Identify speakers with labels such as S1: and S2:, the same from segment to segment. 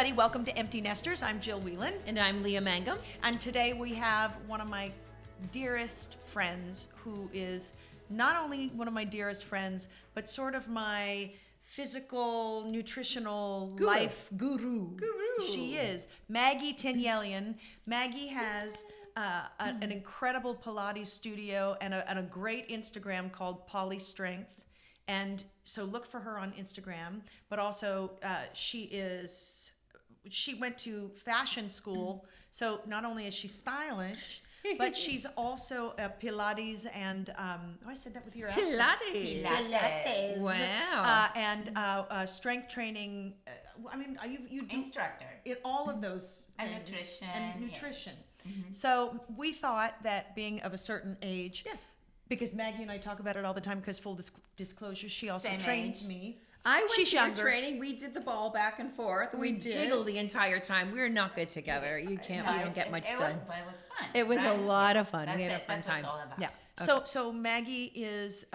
S1: everybody. Welcome to Empty Nesters. I'm Jill Whelan.
S2: And I'm Leah Mangum.
S1: And today we have one of my dearest friends who is not only one of my dearest friends, but sort of my physical, nutritional life guru. She is Maggie Taneielian. Maggie has an incredible Pilates studio and a great Instagram called Poly Strength. And so look for her on Instagram, but also she went to fashion school. So not only is she stylish, but she's also a Pilates and, I said that with your accent.
S3: Pilates.
S2: Wow.
S1: And strength training. You do
S3: Instructor.
S1: all of those
S3: And
S1: things.
S3: nutrition.
S1: And nutrition.
S3: Yes. Mm-hmm.
S1: So we thought that being of a certain age, because Maggie and I talk about it all the time, because full disclosure, she also
S3: Same
S1: trains
S3: age.
S1: me.
S2: I went
S1: She's
S2: to
S1: younger.
S2: training. We did the ball back and forth.
S1: We
S2: We
S1: did.
S2: giggled the entire time. We were not good together. You can't. We don't get much done.
S3: But it was fun.
S2: It was a
S3: right?
S2: lot of fun.
S3: That's
S2: We had a
S3: it.
S2: fun
S3: That's what
S2: time.
S3: it's all about.
S2: Yeah.
S1: So Maggie is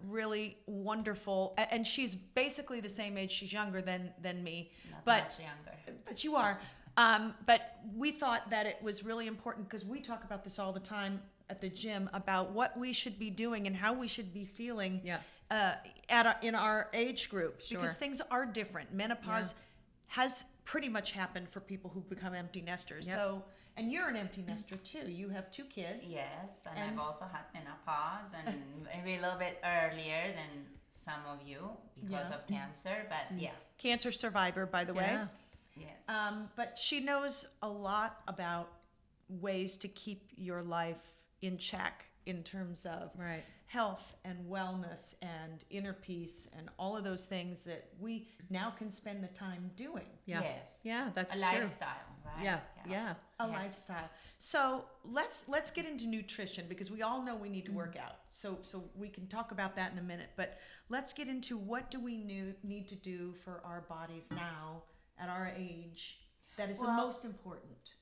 S1: really wonderful, and she's basically the same age. She's younger than me,
S3: Not
S1: but
S3: much younger.
S1: but you are. But we thought that it was really important because we talk about this all the time at the gym about what we should be doing and how we should be feeling in our age group, because things are different. Menopause has pretty much happened for people who become empty nesters.
S2: Yep.
S1: So, and you're an empty nester too. You have 2 kids.
S3: Yes, and
S1: And-
S3: I've also had menopause, and maybe a little bit earlier than some of you because of cancer, but
S1: Cancer survivor, by the way.
S3: yes.
S1: But she knows a lot about ways to keep your life in check in terms of
S2: Right.
S1: health and wellness and inner peace and all of those things that we now can spend the time doing.
S2: Yeah.
S3: Yes.
S2: Yeah, that's
S3: a
S2: true.
S3: lifestyle, right?
S2: Yeah.
S1: A lifestyle. So let's get into nutrition, because we all know we need to work out. So we can talk about that in a minute. But let's get into what do we need to do for our bodies now at our age that is the most important.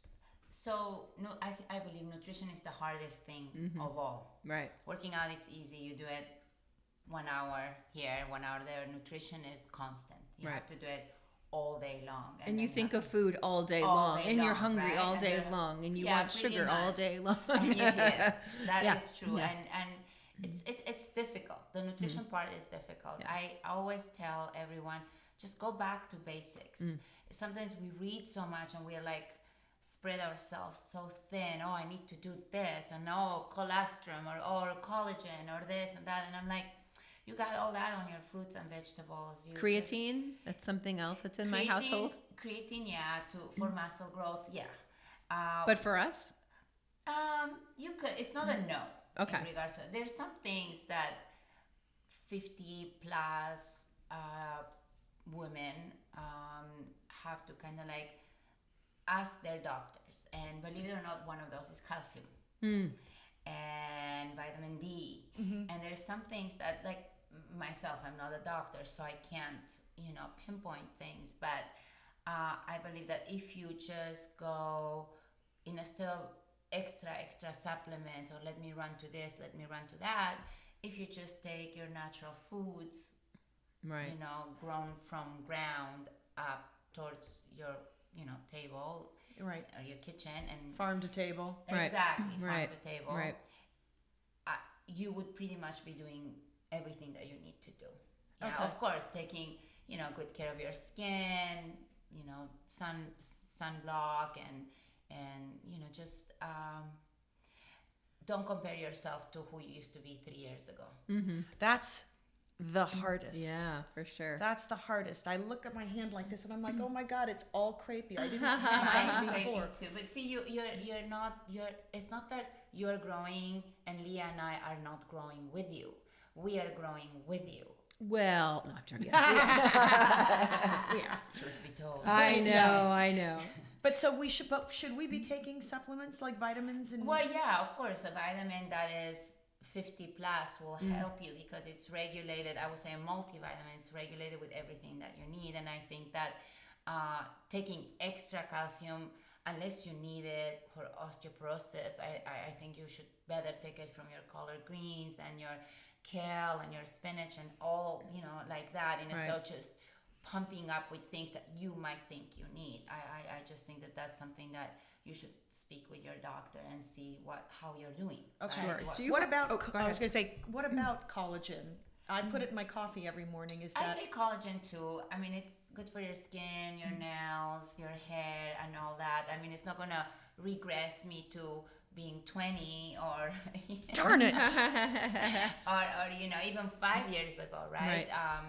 S3: So no, I believe nutrition is the hardest thing of all.
S2: Right.
S3: Working out, it's easy. You do it 1 hour here, 1 hour there. Nutrition is constant. You have to do it all day long.
S2: And you
S3: then
S2: think of food all day
S3: all
S2: long,
S3: day
S2: and you're
S3: long,
S2: hungry
S3: right?
S2: all
S3: And
S2: day
S3: then-
S2: long, and you
S3: Yeah,
S2: want
S3: pretty
S2: sugar all
S3: much.
S2: day long.
S3: And yes, that is true.
S2: Yeah.
S3: And it's difficult. The nutrition part is difficult.
S2: Yeah.
S3: I always tell everyone, just go back to basics. Sometimes we read so much and we're like, spread ourselves so thin. Oh, I need to do this, and cholesterol or collagen or this and that. And I'm like, you got all that on your fruits and vegetables. You
S2: Creatine, that's something else that's in my household.
S3: Creatine, for muscle growth,
S2: But for us?
S3: you could. It's not a no.
S2: Okay.
S3: In regards to, there's some things that 50 plus women have to kind of like ask their doctors, and believe it or not, one of those is calcium and vitamin D. And there's some things that, like myself, I'm not a doctor, so I can't pinpoint things, but I believe that if you just go instead of extra supplements, or let me run to this, let me run to that, if you just take your natural foods,
S2: Right.
S3: grown from ground up towards your table,
S1: Right.
S3: or your kitchen, and
S1: Farm to table.
S2: Right.
S3: exactly farm
S2: Right.
S3: to table,
S2: Right.
S3: you would pretty much be doing everything that you need to do. Yeah,
S1: Okay.
S3: of course, taking good care of your skin, sunblock, and just don't compare yourself to who you used to be 3 years ago.
S1: That's the hardest.
S2: Yeah, for sure.
S1: That's the hardest. I look at my hand like this and I'm like, oh my God, it's all crepey. I didn't
S3: Mine's
S1: have that
S3: craving
S1: before.
S3: too, but see, you're not. It's not that you're growing and Leah and I are not growing with you. We are growing with you.
S2: Well, no, I'm joking.
S3: Yeah, truth be told.
S2: I know.
S1: But should we be taking supplements like vitamins and
S3: Well, yeah, of course, a vitamin that is 50 plus will help you because it's regulated. I would say a multivitamin is regulated with everything that you need, and I think that taking extra calcium, unless you need it for osteoporosis, I think you should better take it from your collard greens and your kale and your spinach and all like that, instead of just pumping up with things that you might think you need. I just think that that's something that you should speak with your doctor and see how you're doing.
S1: Okay.
S2: Sure.
S3: What-
S2: Do you
S1: What
S2: have-
S1: about?
S2: oh, go
S1: I was
S2: ahead.
S1: going to say, what about collagen? I put it in my coffee every morning. Is
S3: I
S1: that
S3: take collagen too. I mean, it's good for your skin, your nails, your hair, and all that. I mean, it's not gonna regress me to being 20 or
S1: darn it?
S3: or even 5 years ago, right?
S2: Right.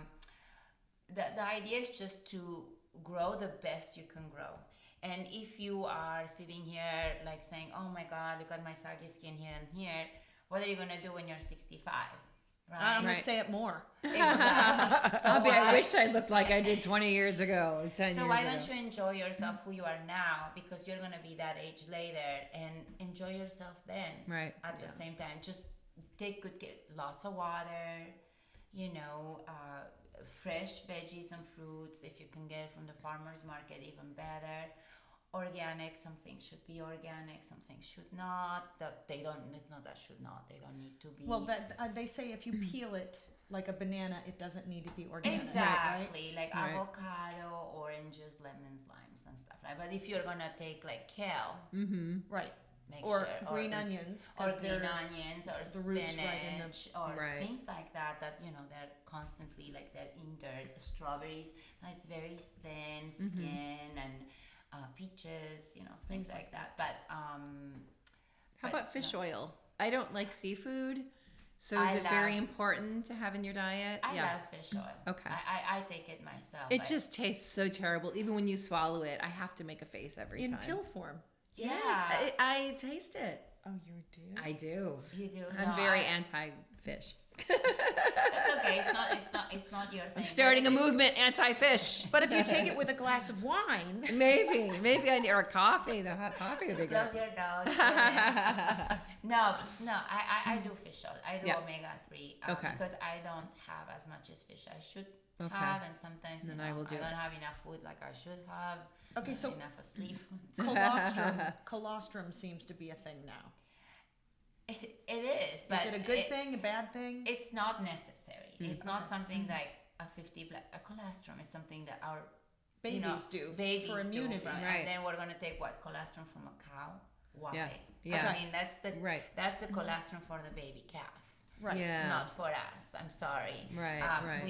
S3: The idea is just to grow the best you can grow. And if you are sitting here like saying, "Oh my God, look at my saggy skin here and here," what are you gonna do when you're 65? Right?
S1: I'm going
S2: Right.
S1: to say it more.
S3: Exactly. So
S2: I wish I looked like I did 20 years ago, or 10
S3: So
S2: years
S3: why
S2: ago.
S3: don't you enjoy yourself who you are now, because you're going to be that age later, and enjoy yourself then.
S2: Right.
S3: At the same time, just take good care, lots of water, fresh veggies and fruits. If you can get it from the farmer's market, even better. Organic, some things should be organic, some things should not. That they don't. It's not that should not. They don't need to be.
S1: Well, they say if you peel it like a banana, it doesn't need to be organic.
S3: Exactly, like
S2: Right.
S3: avocado, oranges, lemons, limes, and stuff like that. But if you're gonna take like kale,
S1: Right.
S3: make
S1: Or
S3: sure,
S1: green onions.
S3: or
S1: 'cause
S3: green
S1: they're-
S3: onions, or
S1: the roots right in the-
S3: spinach, or
S2: Right.
S3: things like that. That they're constantly like they're in dirt. Strawberries, that's very thin skin, and peaches, things like that. But
S2: How
S3: but
S2: about fish
S3: no.
S2: oil? I don't like seafood, so is
S3: I
S2: it very
S3: love-
S2: important to have in your diet?
S3: I love fish oil.
S2: Okay.
S3: I take it myself.
S2: It just tastes so terrible. Even when you swallow it, I have to make a face every
S1: in
S2: time.
S1: pill form.
S3: yeah.
S2: I taste it.
S1: Oh, you do?
S2: I do.
S3: You do.
S2: I'm
S3: No,
S2: very anti-fish.
S3: That's okay. It's not your thing.
S2: I'm starting a
S3: But it is-
S2: movement anti-fish.
S1: But if you take it with a glass of wine,
S2: Maybe I need or coffee. The hot coffee would be
S3: Just close
S2: good.
S3: your nose. No, I do fish oil. I do
S2: Yeah.
S3: omega-3
S2: Okay.
S3: because I don't have as much as fish I should
S2: Okay.
S3: have, and sometimes
S2: Then I will do
S3: don't
S2: it.
S3: have enough food like I should have.
S1: Okay,
S3: not
S1: so-
S3: enough sleep.
S1: colostrum seems to be a thing now.
S3: It is, but
S1: Is it a good thing, a bad thing?
S3: It's not necessary. It's not
S1: Okay.
S3: something like a colostrum is something that our
S1: Babies do
S3: babies
S1: for immunity.
S3: do,
S2: Right.
S3: And then we're gonna take what colostrum from a cow? Why?
S2: Yeah. Yeah.
S3: I mean, that's the
S2: Right.
S3: that's the colostrum for the baby calf,
S1: Right.
S2: Yeah.
S3: not for us. I'm sorry.
S2: Right, right.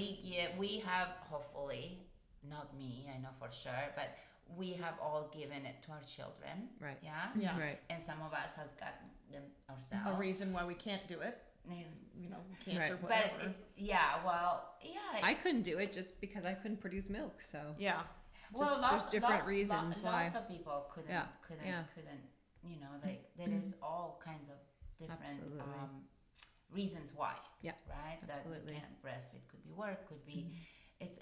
S3: We have, hopefully, not me, I know for sure, but we have all given it to our children.
S2: Right.
S3: Yeah.
S1: Yeah.
S2: Right.
S3: And some of us has gotten them ourselves.
S1: A reason why we can't do it. Cancer,
S2: Right.
S3: But
S1: whatever.
S3: it's, yeah.
S2: I couldn't do it just because I couldn't produce milk. So
S1: Yeah.
S3: Well,
S2: there's different reasons why.
S3: Lots of people couldn't,
S2: Yeah,
S3: couldn't,
S2: yeah.
S3: couldn't. Like there is all kinds of different
S2: Absolutely.
S3: reasons why.
S2: Yeah,
S3: Right.
S2: absolutely.
S3: That we can't breastfeed. Could be work. Could be. It's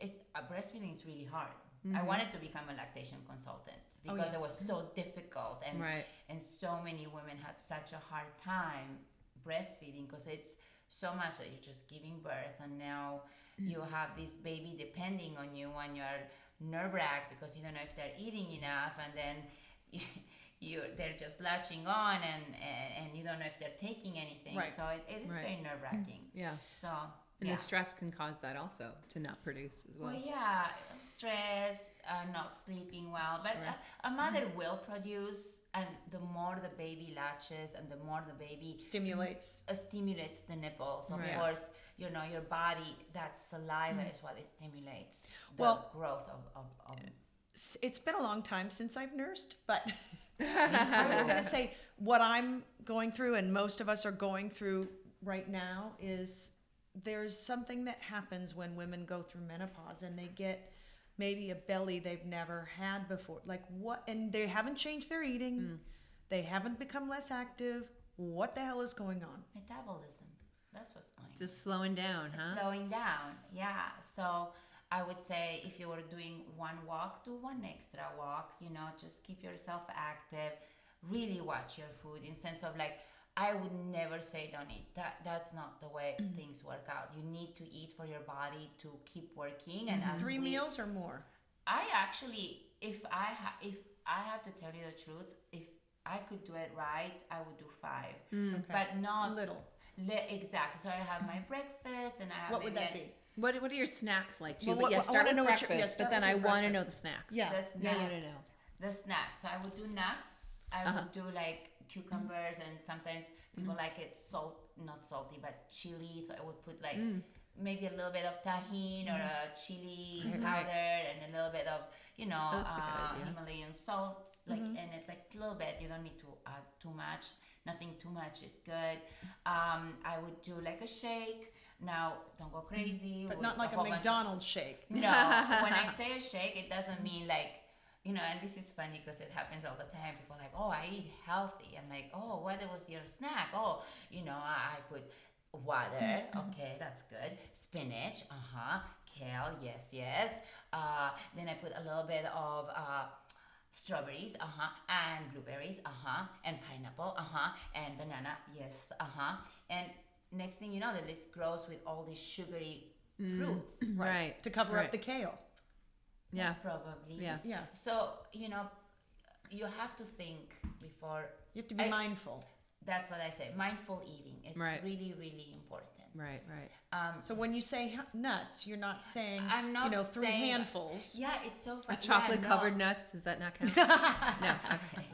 S3: breastfeeding is really hard. I
S2: Mhm.
S3: wanted to become a lactation consultant because
S1: yeah.
S3: it was so difficult, and
S2: Right.
S3: and so many women had such a hard time breastfeeding because it's so much that you're just giving birth, and now you have this baby depending on you, and you're nerve-wracked because you don't know if they're eating enough, and then they're just latching on, and you don't know if they're taking anything.
S1: Right.
S3: So it is
S2: Right.
S3: very nerve-wracking.
S2: Yeah.
S3: So
S2: And
S3: yeah.
S2: the stress can cause that also to not produce as well.
S3: Well, yeah, stress, not sleeping well, but
S2: Sure.
S3: a mother will produce, and the more the baby latches, and the more the baby
S1: Stimulates.
S3: stimulates the nipples. Of
S2: Right.
S3: course, your body, that saliva is what it stimulates the
S1: Well-
S3: growth of
S1: It's been a long time since I've nursed, but I was going to say what I'm going through, and most of us are going through right now, is there's something that happens when women go through menopause and they get maybe a belly they've never had before. Like what? And they haven't changed their eating. They haven't become less active. What the hell is going on?
S3: metabolism. That's what's going on.
S2: Just slowing down, huh?
S3: Slowing down, yeah. So I would say if you were doing one walk, do one extra walk. Just keep yourself active. Really watch your food in sense of like, I would never say don't eat. That's not the way things work out. You need to eat for your body to keep working. And as
S1: 3 meals or more?
S3: I actually, if I have to tell you the truth, if I could do it right, I would do 5,
S1: Okay.
S3: but not
S1: Little.
S3: exactly. So I have my breakfast, and I have
S1: What would
S3: maybe
S1: that be?
S2: What are your snacks like too?
S1: Well,
S2: But yeah,
S1: I
S2: start
S1: wanna
S2: with
S1: know what your-
S2: breakfast.
S1: yeah,
S2: But
S1: start
S2: then
S1: with
S2: I
S1: your
S2: want to know the
S1: breakfast.
S2: snacks.
S1: Yeah.
S3: The
S2: I
S3: snack,
S2: want to know.
S3: the snacks. So I would do nuts. I would do like cucumbers, and sometimes people like it not salty, but chili. So I would put like maybe a little bit of tahini or a chili powder and a little bit of
S2: That's a good idea.
S3: Himalayan salt, like in it, like a little bit. You don't need to add too much. Nothing too much is good. I would do like a shake. Now, don't go crazy.
S1: But
S3: with
S1: not like a
S3: whole bunch of-
S1: McDonald's shake.
S3: No, when I say a shake, it doesn't mean like, and this is funny because it happens all the time. People are like, oh, I eat healthy. I'm like, oh, what was your snack? Oh, I put water. Okay, that's good. Spinach. Kale. Yes. Then I put a little bit of strawberries. And blueberries. And pineapple. And banana. Yes. And next thing you know, the list grows with all these sugary fruits.
S2: Right.
S1: To cover up the kale.
S2: Yeah.
S3: That's probably.
S2: Yeah.
S1: Yeah.
S3: So, you have to think before.
S1: You have to be mindful.
S3: That's what I say. Mindful eating. It's
S2: Right.
S3: really, really important.
S2: Right.
S1: So when you say nuts, you're not saying,
S3: I'm not
S1: 3
S3: saying-
S1: handfuls.
S3: Yeah, it's so funny.
S2: Chocolate covered nuts, does that not count? No. Okay.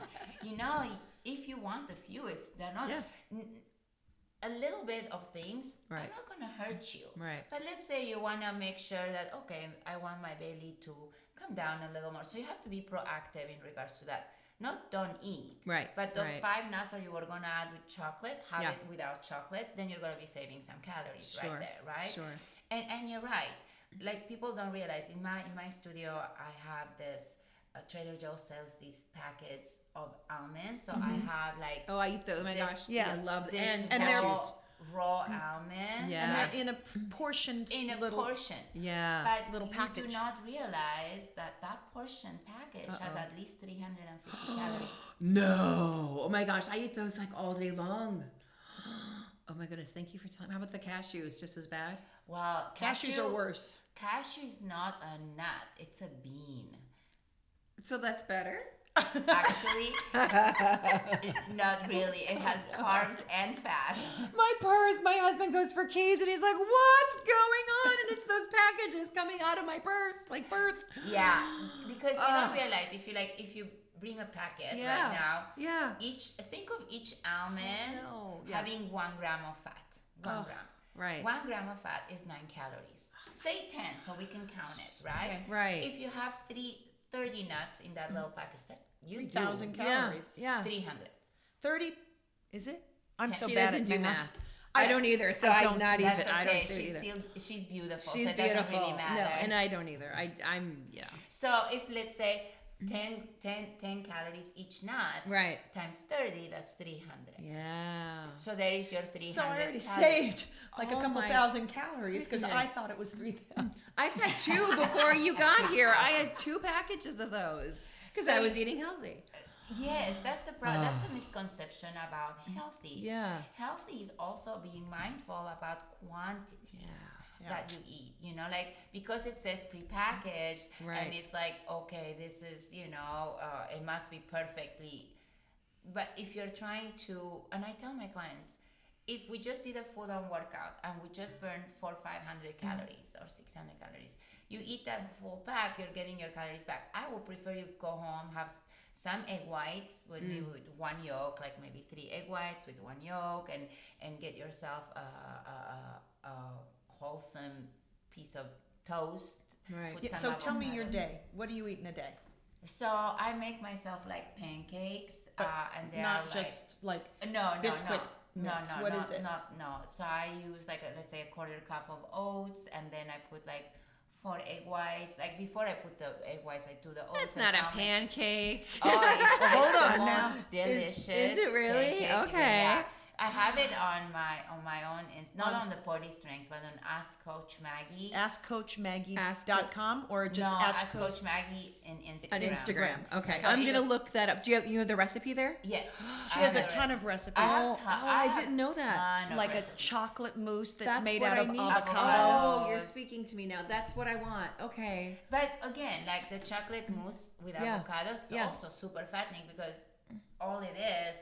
S3: If you want a few, they're not.
S2: Yeah.
S3: A little bit of things are
S2: Right.
S3: not going to hurt you.
S2: Right.
S3: But let's say you want to make sure that, okay, I want my belly to come down a little more. So you have to be proactive in regards to that. Not don't eat.
S2: Right.
S3: But those
S2: right.
S3: 5 nuts that you were going to add with chocolate, have
S2: Yeah.
S3: it without chocolate, then you're going to be saving some calories right there, right?
S2: Sure.
S3: And you're right. Like, people don't realize, in my studio, I have this, Trader Joe sells these packets of almonds. So I have like
S2: Oh, I eat those. Oh my
S3: This-
S2: gosh.
S1: Yeah.
S2: I love
S3: this
S2: and
S1: they're-
S3: raw almonds.
S2: Yeah.
S1: And they're in a portioned
S3: In a
S1: little...
S3: portion.
S2: Yeah.
S3: But
S1: little
S3: you
S1: package.
S3: do not realize that portion package has at least 350 calories.
S2: No. Oh my gosh. I eat those like all day long. Oh my goodness. Thank you for telling me. How about the cashews? Just as bad?
S3: Well,
S1: Cashews are worse.
S3: Cashew is not a nut; it's a bean.
S2: So that's better?
S3: Actually, not really. It has carbs and fat.
S2: My husband goes for keys and he's like, what's going on? And it's those packages coming out of my purse, like birth.
S3: Yeah, because you don't realize if you bring a packet
S2: Yeah.
S3: right now,
S2: Yeah.
S3: think of each almond
S2: Yeah.
S3: having 1 gram of fat. 1 gram.
S2: Right.
S3: 1 gram of fat is 9 calories. Say 10, so we can count it, right?
S1: Okay.
S2: Right.
S3: If you have 30 nuts in that little package, you
S1: 3,000
S3: do
S1: calories.
S2: Yeah.
S3: 300.
S1: 30, is it? I'm so
S2: She
S1: bad
S2: doesn't
S1: at
S2: do
S1: math.
S2: math. I don't either, so
S1: I
S2: I'm
S1: don't
S2: not
S1: do-
S2: even.
S3: That's okay.
S2: I don't do
S3: she's
S2: either.
S3: she's beautiful.
S2: She's
S3: so it
S2: beautiful.
S3: doesn't really matter.
S2: No, and I don't either. I'm yeah.
S3: So if, let's say, 10 calories each nut
S2: Right.
S3: times 30, that's 300.
S2: Yeah.
S3: So there is your 300
S1: So I already
S3: calories.
S1: saved like a
S2: Oh
S1: couple
S2: my
S1: thousand calories because I
S2: goodness.
S1: thought it was 3,000.
S2: I've had 2 before you got here. I had 2 packages of those because I was eating healthy.
S3: Yes, that's that's the misconception about healthy.
S2: Yeah.
S3: Healthy is also being mindful about quantities that you eat. Like, because it says prepackaged,
S2: Right.
S3: and it's like, okay, this is it must be perfectly. But if you're trying to, and I tell my clients, if we just did a full-on workout and we just burned 400 or 500 calories or 600 calories, you eat that full pack, you're getting your calories back. I would prefer you go home, have some egg whites with maybe with 1 yolk, like maybe 3 egg whites with 1 yolk, and get yourself a wholesome piece of toast.
S2: Right.
S3: Put
S1: Yeah,
S3: some
S1: so tell me your
S3: avocado.
S1: day. What do you eat in a day?
S3: So I make myself like pancakes, and they're
S1: Not
S3: like,
S1: just like
S3: no,
S1: biscuit
S3: no,
S1: mix.
S3: no,
S1: What
S3: no,
S1: is it?
S3: no. So I use like let's say a 1/4 cup of oats, and then I put like 4 egg whites. Like, before I put the egg whites, I do the oats.
S2: That's
S3: and
S2: not a
S3: almond.
S2: pancake.
S3: Oh, it's
S1: hold
S3: the
S1: on
S3: most
S1: now.
S3: delicious.
S2: Is it really?
S3: pancake.
S2: Okay.
S3: Yeah. I have it on my own, not on the Body Strength, but on Ask Coach Maggie.
S1: AskCoachMaggie.com or just
S3: no,
S1: Ask
S3: Ask Coach Maggie in Instagram.
S2: On Instagram. Okay.
S3: So
S2: I'm
S3: it's-
S2: going to look that up. Do you have the recipe there?
S3: Yes.
S1: She
S3: I
S1: has
S3: have
S1: a
S3: the
S1: ton
S3: recipe.
S1: of recipes.
S3: I have
S2: I didn't know that.
S3: ton of
S1: like
S3: recipes.
S1: a chocolate mousse that's made
S2: what
S1: out
S2: I
S1: of
S2: need.
S1: avocado.
S2: Oh, you're
S3: Avocados.
S2: speaking to me now. That's what I want. Okay.
S3: But again, like the chocolate mousse with
S2: Yeah.
S3: avocados is
S2: Yeah.
S3: also super fattening, because all it is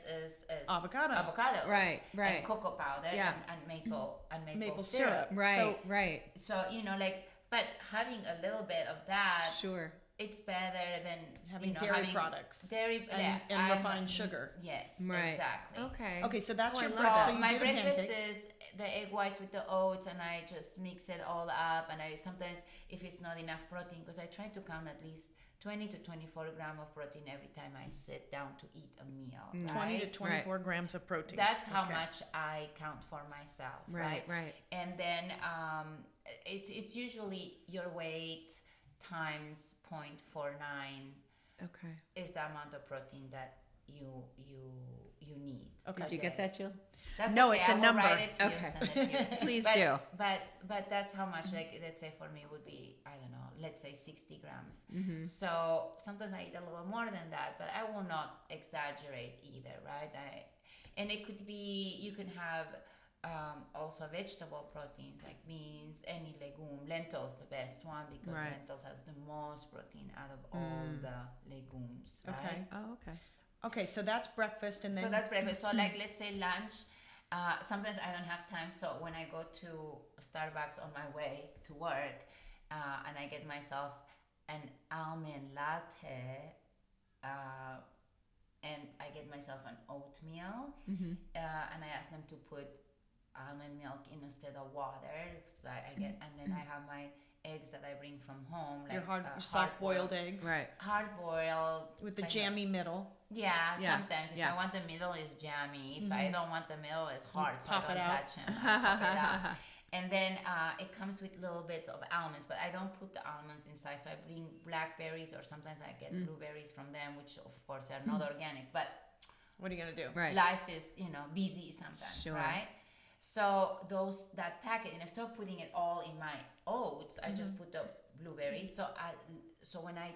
S1: avocado.
S2: Right.
S3: and cocoa powder
S2: Yeah.
S3: and maple
S1: syrup.
S2: Right.
S1: So-
S2: right.
S3: So but having a little bit of that,
S2: Sure.
S3: it's better than
S1: Having dairy products
S3: dairy
S1: and
S3: I'm-
S1: refined sugar.
S3: Yes,
S2: Right.
S3: exactly.
S2: Okay.
S1: Okay, so that's
S2: Oh, I
S1: your
S2: love
S1: breakfast.
S2: that.
S1: So you
S3: my
S1: do the
S3: breakfast
S1: pancakes.
S3: is the egg whites with the oats, and I just mix it all up. And I sometimes, if it's not enough protein, because I try to count at least 20 to 24 gram of protein every time I sit down to eat a meal.
S1: 20 to
S3: right?
S1: 24 grams of protein.
S3: That's how
S1: Okay.
S3: much I count for myself.
S2: Right.
S3: Right.
S2: Right.
S3: And then it's usually your weight times 0.49
S2: Okay.
S3: is the amount of protein that you need.
S1: Okay.
S2: Did you get that, Jill?
S3: That's
S1: No,
S3: okay.
S1: it's a
S3: I will
S1: number.
S3: write it to you,
S2: Okay.
S3: send it to you.
S2: Please
S3: but,
S2: do.
S3: But that's how much. Like let's say for me would be, I don't know, let's say 60 grams.
S2: Mm-hmm.
S3: So sometimes I eat a little more than that, but I will not exaggerate either, right? And it could be, you can have also vegetable proteins like beans, any legume. Lentils the best one because
S2: Right.
S3: lentils has the most protein out of all the legumes, right?
S1: Okay.
S2: Oh, okay.
S1: Okay, so that's breakfast, and then
S3: So that's breakfast. So like let's say lunch. Sometimes I don't have time, so when I go to Starbucks on my way to work, and I get myself an almond latte, and I get myself an oatmeal,
S2: Mm-hmm.
S3: and I ask them to put almond milk in instead of water. 'Cause I get, and then I have my eggs that I bring from home, like
S1: your soft-boiled eggs,
S2: Right.
S3: hard boiled
S1: with the
S3: kind of-
S1: jammy middle.
S3: Yeah,
S2: Yeah,
S3: sometimes if
S2: yeah.
S3: I want the middle, it's jammy. If I don't want the middle, it's hard, so I
S1: pop it
S3: don't
S1: out.
S3: touch it. I pop it out. And then it comes with little bits of almonds, but I don't put the almonds inside. So I bring blackberries, or sometimes I get blueberries from them, which of course are not organic. But
S1: What are you gonna do?
S2: Right.
S3: life is, busy sometimes,
S2: Sure.
S3: right? So that packet, and instead of putting it all in my oats, I just put the blueberries. So when I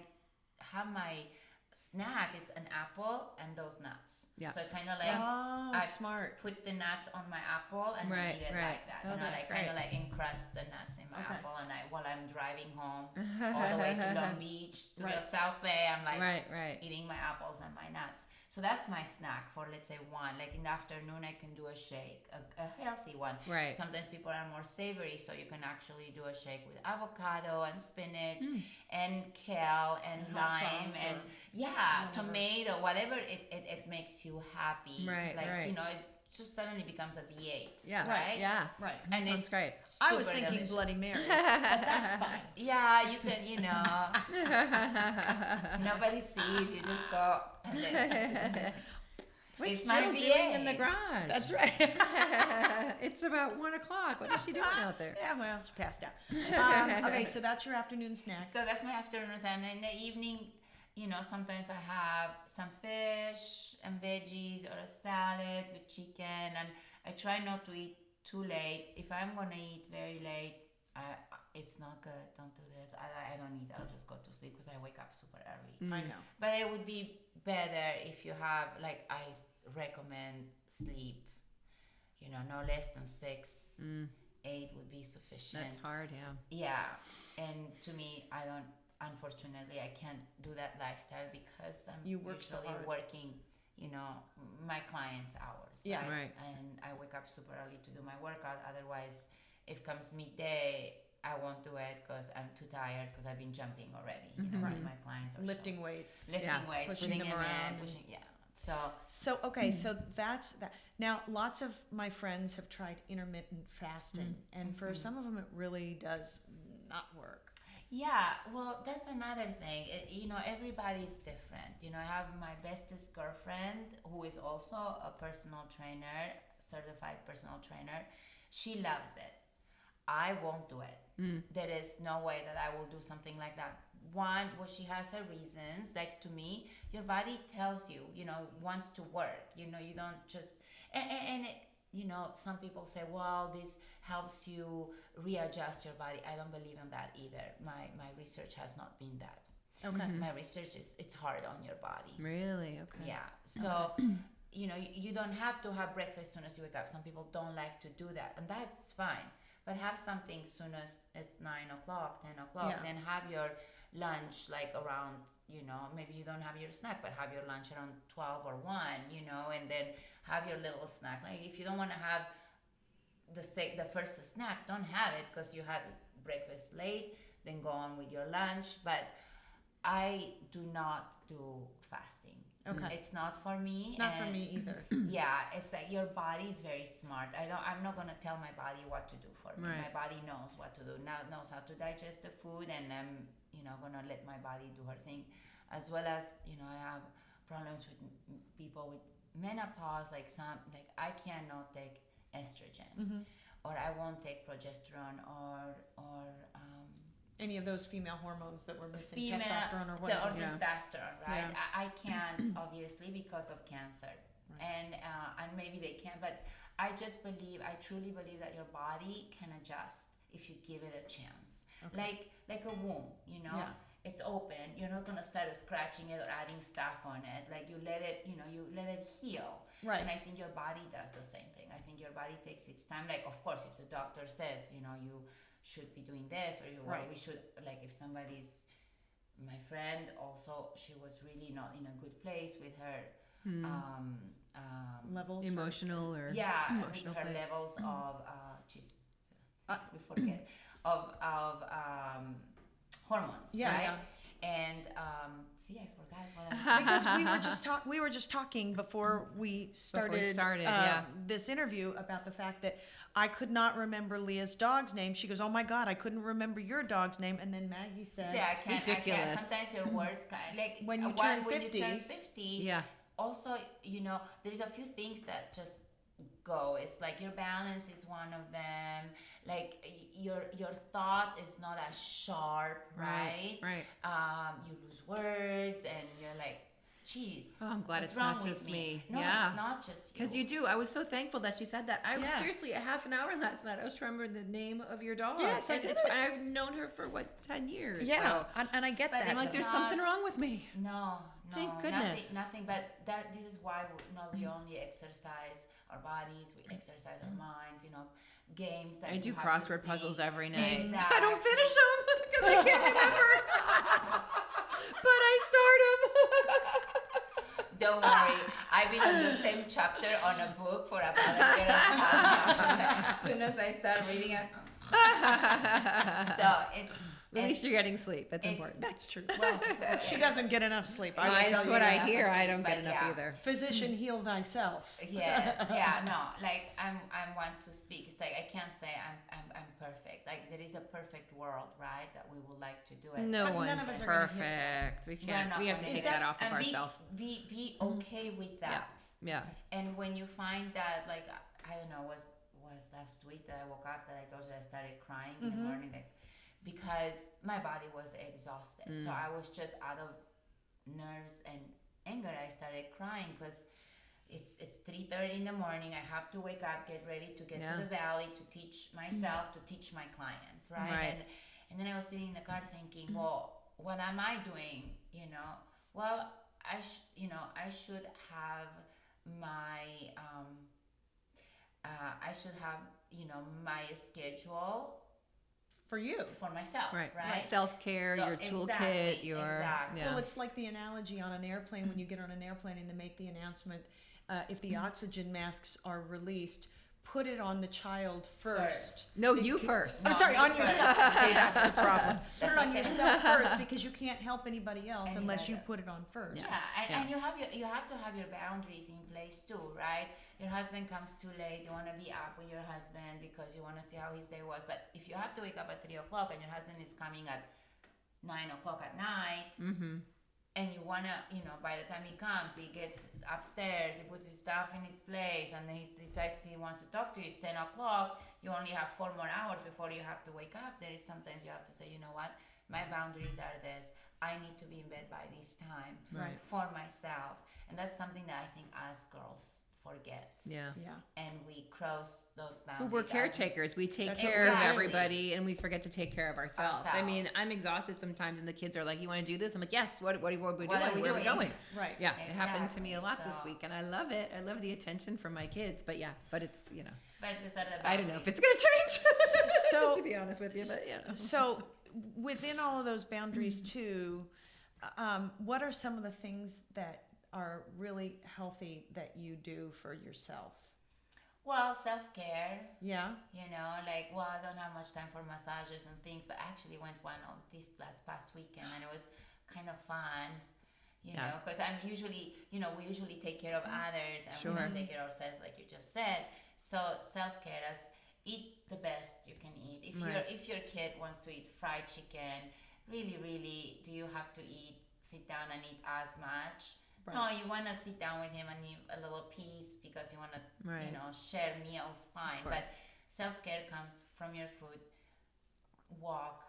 S3: have my snack, it's an apple and those nuts.
S2: Yeah.
S3: So kind of like
S1: Oh,
S3: I
S1: smart.
S3: put the nuts on my apple and
S2: Right,
S3: eat it
S2: right.
S3: like that.
S2: Oh, that's
S3: like kind
S2: great.
S3: of like encrust the nuts in my
S1: Okay.
S3: apple, and while I'm driving home all the way to Long Beach to the
S1: Right.
S3: South Bay, I'm like
S2: Right.
S3: eating my apples and my nuts. So that's my snack for, let's say, one. Like in the afternoon, I can do a shake, a healthy one.
S2: Right.
S3: Sometimes people are more savory, so you can actually do a shake with avocado and spinach and kale and
S1: And hot
S3: lime
S1: sauce
S3: and
S1: or
S3: tomato, whatever it makes you happy.
S2: Right,
S3: Like,
S2: right.
S3: it just suddenly becomes a V8.
S2: Yeah.
S3: Right?
S2: Yeah.
S1: Right.
S3: And
S2: Sounds
S3: it's
S2: great.
S1: I was
S3: super
S1: thinking
S3: delicious.
S1: Bloody Mary, but that's fine.
S3: Yeah, you can, nobody sees. You just go. And then,
S2: What's
S3: It's my
S2: Jill doing in the
S3: VA.
S2: garage?
S1: That's right.
S2: It's about 1:00. What is she doing out there?
S1: Yeah, well, she passed out. Okay, so that's your afternoon snack.
S3: So that's my afternoon, and in the evening, sometimes I have some fish and veggies or a salad with chicken, and I try not to eat too late. If I'm gonna eat very late, it's not good. Don't do this. I don't eat. I'll just go to sleep because I wake up super early.
S1: I know.
S3: But it would be better if you have, like, I recommend sleep, no less than 6. 8 would be sufficient.
S2: That's hard, yeah.
S3: Yeah, and to me, unfortunately, I can't do that lifestyle because I'm
S1: You work so
S3: usually
S1: hard.
S3: working, my clients' hours.
S1: Yeah.
S2: Right.
S3: And I wake up super early to do my workout. Otherwise, if comes midday, I won't do it because I'm too tired because I've been jumping already. With my clients are
S1: Lifting weights.
S3: lifting
S2: Yeah.
S3: weights,
S1: Pushing
S3: putting
S1: them
S3: them
S1: around.
S3: in, pushing. Yeah. So
S1: So, okay, so that's that. Now, lots of my friends have tried intermittent fasting, and for some of them, it really does not work.
S3: yeah, well, that's another thing. Everybody's different. I have my bestest girlfriend who is also a personal trainer, certified personal trainer. She loves it. I won't do it. There is no way that I will do something like that. One, well, she has her reasons. Like, to me, your body tells you, wants to work. You don't just and some people say, well, this helps you readjust your body. I don't believe in that either. My research has not been that.
S1: Okay.
S3: My research is it's hard on your body.
S2: Really? Okay.
S3: Yeah. So, you don't have to have breakfast as soon as you wake up. Some people don't like to do that, and that's fine. But have something soon as it's 9 o'clock, 10 o'clock.
S1: Yeah.
S3: Then have your lunch like around, maybe you don't have your snack, but have your lunch around 12 or 1, and then have your little snack. Like if you don't want to have the first snack, don't have it because you had breakfast late, then go on with your lunch. But I do not do fasting.
S1: Okay.
S3: It's not for me.
S1: It's not for me either.
S3: Yeah, it's like your body is very smart. I'm not gonna tell my body what to do for me.
S2: Right.
S3: My body knows what to do. Now knows how to digest the food, and I'm gonna let my body do her thing. As well as I have problems with people with menopause. Like I cannot take estrogen, or I won't take progesterone, or
S1: Any of those female hormones that we're missing,
S3: female
S1: testosterone or whatever.
S3: or testosterone, right?
S2: Yeah.
S3: I can't, obviously, because of cancer, and maybe they can, but I truly believe that your body can adjust if you give it a chance.
S1: Okay.
S3: Like a womb,
S1: Yeah.
S3: it's open. You're not gonna start scratching it or adding stuff on it. Like you let it, you let it heal.
S1: Right.
S3: And I think your body does the same thing. I think your body takes its time. Like, of course, if the doctor says, you should be doing this, or we should, like, if somebody's, my friend also, she was really not in a good place with her
S1: Levels.
S2: Emotional or
S3: with her
S2: place.
S3: levels of we forget of hormones, right? And see, I forgot what I was
S1: Because we were just talking before we started, this interview about the fact that I could not remember Leah's dog's name. She goes, "Oh my God, I couldn't remember your dog's name." And then Maggie says,
S3: I can't.
S2: Ridiculous.
S3: Sometimes your words like
S1: When you turn 50.
S3: When you turn 50, also, there's a few things that just go. It's like your balance is one of them. Like your thought is not as sharp, right?
S2: Right.
S3: You lose words, and you're like, "Geez."
S2: Oh, I'm glad
S3: what's
S2: it's
S3: wrong
S2: not
S3: with
S2: just
S3: me.
S2: me.
S3: No,
S2: Yeah.
S3: it's not just you.
S2: Because you do. I was so thankful that she said that. I was
S1: Yeah.
S2: seriously a half an hour last night. I was trying to remember the name of your dog.
S1: Yes, I
S2: and
S1: get
S2: I've known her for 10 years.
S1: Yeah,
S2: So
S1: and I get
S3: But
S1: that.
S2: I'm like,
S3: It's
S2: there's
S3: not-
S2: something wrong with me.
S3: No,
S2: Thank goodness.
S3: nothing. But this is why we only exercise our bodies, we exercise our minds. Games that
S2: I
S3: you
S2: do
S3: have
S2: crossword
S3: to
S2: puzzles
S3: think.
S2: every night.
S3: Exactly.
S2: I don't finish them because I can't remember. But I start them.
S3: Don't worry, I've been on the same chapter on a book for about a year and a half. As soon as I start reading it, so
S2: At least you're getting sleep. That's
S3: it's-
S2: important.
S1: That's true. Well, she doesn't get enough sleep. I will
S2: That's
S1: tell you
S2: what I
S1: that.
S2: hear. I don't
S3: But
S2: get enough
S3: yeah.
S2: either.
S1: Physician, heal thyself.
S3: Yes, no, like I want to speak. It's like I can't say I'm perfect. Like there is a perfect world, right? That we would like to do it.
S2: No
S1: But none
S2: one's
S1: of us are gonna hit
S2: perfect. We
S3: We're
S2: can't.
S3: not
S2: We have to
S3: gonna
S2: take
S3: hit
S2: that off of
S3: and
S2: ourselves.
S3: Be okay with that.
S2: Yeah.
S3: And when you find that, like, I don't know, was last week that I woke up that I told you I started crying in the morning, like, because my body was exhausted. So I was just out of nerves and anger. I started crying because it's 3:30 in the morning. I have to wake up, get ready to get to the valley to teach myself, to teach my clients, right? And then I was sitting in the car thinking, well, what am I doing? Well, I should have my my schedule
S1: For you.
S3: for myself,
S2: Right.
S3: right?
S2: Self-care,
S3: So-
S2: your toolkit,
S3: exactly,
S2: your
S3: exactly.
S2: yeah.
S1: Well, it's like the analogy on an airplane when you get on an airplane and they make the announcement, if the oxygen masks are released, put it on the child first.
S2: No, you first.
S1: I'm sorry,
S3: you
S1: on
S3: first.
S1: yourself. See, that's the problem. Put
S3: That's
S1: it on
S3: okay.
S1: yourself first because you can't help anybody else
S3: Anybody
S1: unless you
S3: else.
S1: put it on first.
S3: Yeah, and you have to have your boundaries in place too, right? Your husband comes too late, you want to be up with your husband because you want to see how his day was. But if you have to wake up at 3 o'clock and your husband is coming at 9 o'clock at night, and you want to, by the time he comes, he gets upstairs, he puts his stuff in its place, and then he decides he wants to talk to you. It's 10 o'clock, you only have 4 more hours before you have to wake up. There is sometimes you have to say, you know what, my boundaries are this. I need to be in bed by this time for myself. And that's something that I think as girls forget.
S2: Yeah.
S3: And we cross those boundaries.
S2: Well, we're
S3: as-
S2: caretakers. We take
S1: That's
S2: care of
S3: exactly.
S2: everybody, and we forget to take care of ourselves. I mean,
S3: Ourselves.
S2: I'm exhausted sometimes, and the kids are like, "You want to do this?" I'm like, "Yes." What are we doing?
S3: What are we
S2: Where are we
S3: doing?
S2: going?
S1: Right.
S2: Yeah, it happened to me a lot
S3: Exactly,
S2: this
S3: so-
S2: week, and I love it. I love the attention from my kids, but it's
S3: But it's just other
S2: I don't know if
S3: boundaries.
S2: it's gonna change.
S1: So-
S2: to be honest with you, but
S1: So within all of those boundaries too, what are some of the things that are really healthy that you do for yourself?
S3: Well, self-care,
S1: Yeah.
S3: like, well, I don't have much time for massages and things, but I actually went one on this past weekend, and it was kind of fun, because I'm usually, we usually take care of others, and we don't take care of ourselves, like you just said. So self-care is eat the best you can eat. If your kid wants to eat fried chicken, really, do you have to sit down and eat as much? Right. No, you want to sit down with him and eat a little piece because you want to, share meals, fine. But self-care comes from your food. Walk,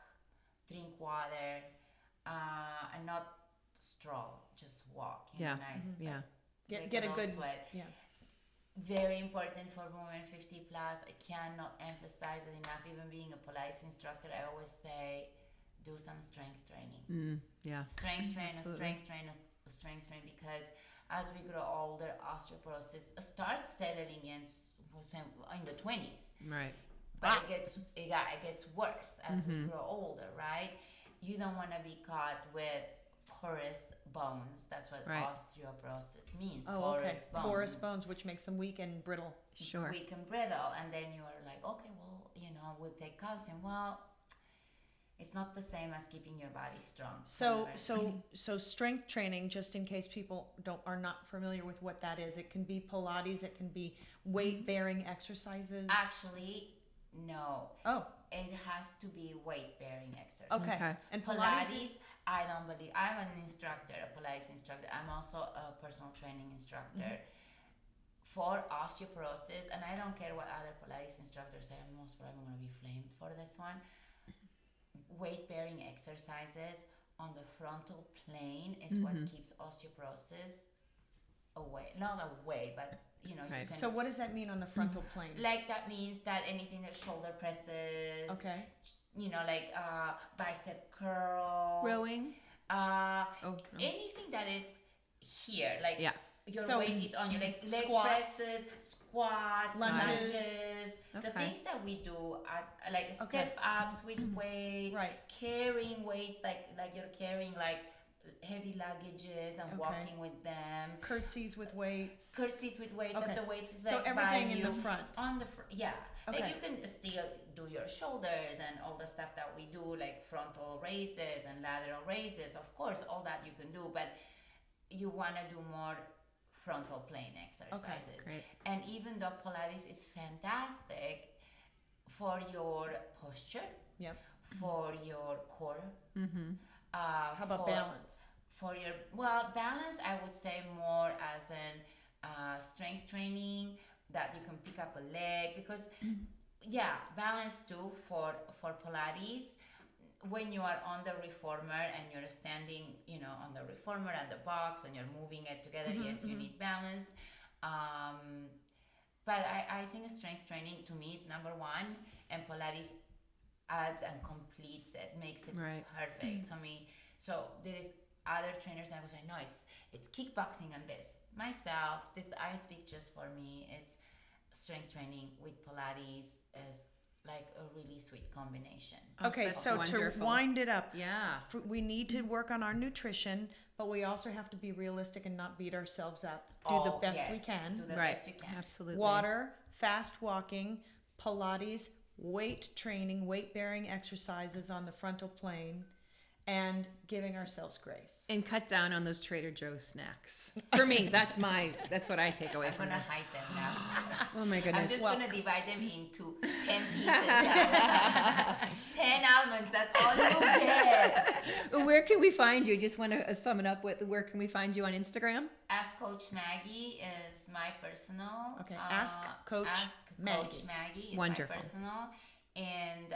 S3: drink water, and not stroll, just walk. Nice.
S1: Yeah. Get a good
S3: sweat. Yeah. Very important for women 50 plus. I cannot emphasize it enough. Even being a Pilates instructor, I always say, do some strength training. Strength train, because as we grow older, osteoporosis starts settling in the 20s.
S2: Right.
S3: But it gets worse as we grow older, right? You don't want to be caught with porous bones. That's what osteoporosis means. Porous bones.
S1: Porous bones, which makes them weak and brittle.
S2: Sure.
S3: Weak and brittle. And then you are like, okay, well, we'll take calcium. Well, it's not the same as keeping your body strong. So
S1: strength training, just in case people are not familiar with what that is, it can be Pilates, it can be weight-bearing exercises.
S3: Actually, no.
S1: Oh.
S3: It has to be weight-bearing exercise.
S1: Okay. And
S3: Pilates, I don't believe. I'm an instructor, a Pilates instructor. I'm also a personal training instructor. For osteoporosis, and I don't care what other Pilates instructors say, I'm most probably going to be flamed for this one. Weight-bearing exercises on the frontal plane is what keeps osteoporosis away. Not away, but you can.
S1: So what does that mean on the frontal plane?
S3: Like that means that anything that shoulder presses.
S1: Okay.
S3: Like bicep curls.
S2: Rowing.
S3: Anything that is here, like your weight is on your leg presses, squats, lunges. The things that we do are like step ups with weights, carrying weights like you're carrying like heavy luggages and walking with them.
S1: Curtsies with weights.
S3: But the weight is like
S1: so everything
S3: by
S1: in
S3: you,
S1: the front.
S3: On the like you can still do your shoulders and all the stuff that we do, like frontal raises and lateral raises. Of course, all that you can do, but you want to do more frontal plane exercises.
S2: Great.
S3: And even though Pilates is fantastic for your posture, for your core.
S1: How about balance?
S3: For your balance, I would say more as an strength training that you can pick up a leg, because balance too for Pilates. When you are on the reformer and you're standing, on the reformer and the box and you're moving it together, yes, you need balance. But I think strength training to me is number one, and Pilates adds and completes it, makes it perfect to me. So there is other trainers that will say, no, it's kickboxing and this. Myself, I speak just for me. It's strength training with Pilates is like a really sweet combination.
S1: Okay, so
S2: wonderful.
S1: To wind it up,
S2: we
S1: need to work on our nutrition, but we also have to be realistic and not beat ourselves up. Do the best we can.
S3: Do the best you can.
S2: Absolutely.
S1: Water, fast walking, Pilates, weight training, weight-bearing exercises on the frontal plane, and giving ourselves grace.
S2: And cut down on those Trader Joe's snacks. For me, that's what I take away from
S3: I'm
S2: this.
S3: going to hide them now.
S2: Oh my goodness.
S3: I'm just going to divide them into 10 pieces. 10 almonds, that's all you get.
S2: Where can we find you? Just want to sum it up with, where can we find you on Instagram?
S3: Ask Coach Maggie is my personal.
S1: Okay, Ask Coach
S3: Maggie is
S2: wonderful.
S3: My personal. And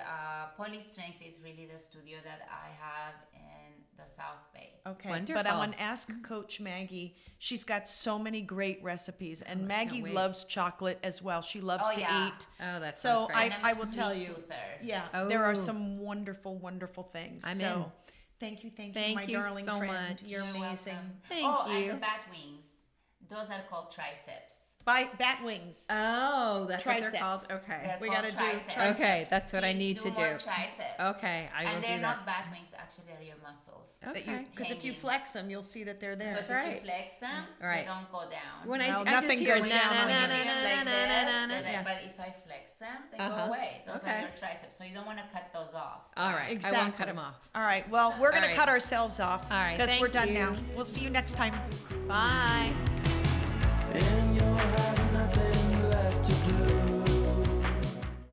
S3: Poly Strength is really the studio that I have in the South Bay.
S1: Okay,
S2: wonderful.
S1: But on Ask Coach Maggie, she's got so many great recipes, and Maggie loves chocolate as well. She loves to eat.
S2: Oh, that's
S1: so
S2: great.
S1: I will tell you. There are some wonderful, wonderful things.
S2: I'm in.
S1: Thank you,
S2: Thank
S1: my
S2: you
S1: darling
S2: so
S1: friend.
S2: much.
S1: You're amazing.
S3: Welcome.
S2: Thank you.
S3: And the bat wings. Those are called triceps.
S1: bat wings.
S2: Oh, that's what
S1: Triceps.
S2: they're called. Okay.
S3: They're
S1: We
S3: called
S1: gotta do
S3: triceps.
S1: triceps.
S2: Okay, that's what I
S3: Do
S2: need to
S3: more
S2: do.
S3: triceps.
S2: Okay, I will
S3: And
S2: do
S3: they're
S2: that.
S3: not bat wings, actually, they're your muscles.
S2: Okay.
S1: Because if you
S3: Hanging.
S1: flex them, you'll see that they're there.
S3: Because
S2: That's
S3: if
S2: right.
S3: you flex them,
S2: Right.
S3: they don't go down.
S2: When
S1: Well,
S2: I
S1: nothing
S2: just hear
S1: goes
S2: na,
S1: down
S2: na,
S1: on
S2: na,
S1: you.
S2: na,
S3: Even
S2: na,
S3: like
S2: na,
S3: this,
S2: na, na,
S3: then
S2: na.
S3: I- but if I flex them, they
S2: Uh-huh.
S3: go away. Those
S2: Okay.
S3: are your triceps, so you don't want to cut those off.
S2: All right. I
S1: Exactly.
S2: won't cut them off.
S1: All right. Well, we're going
S2: All
S1: to
S2: right.
S1: cut ourselves off
S2: All right,
S1: because we're
S2: thank
S1: done
S2: you.
S1: now. We'll see you next time.
S2: Bye.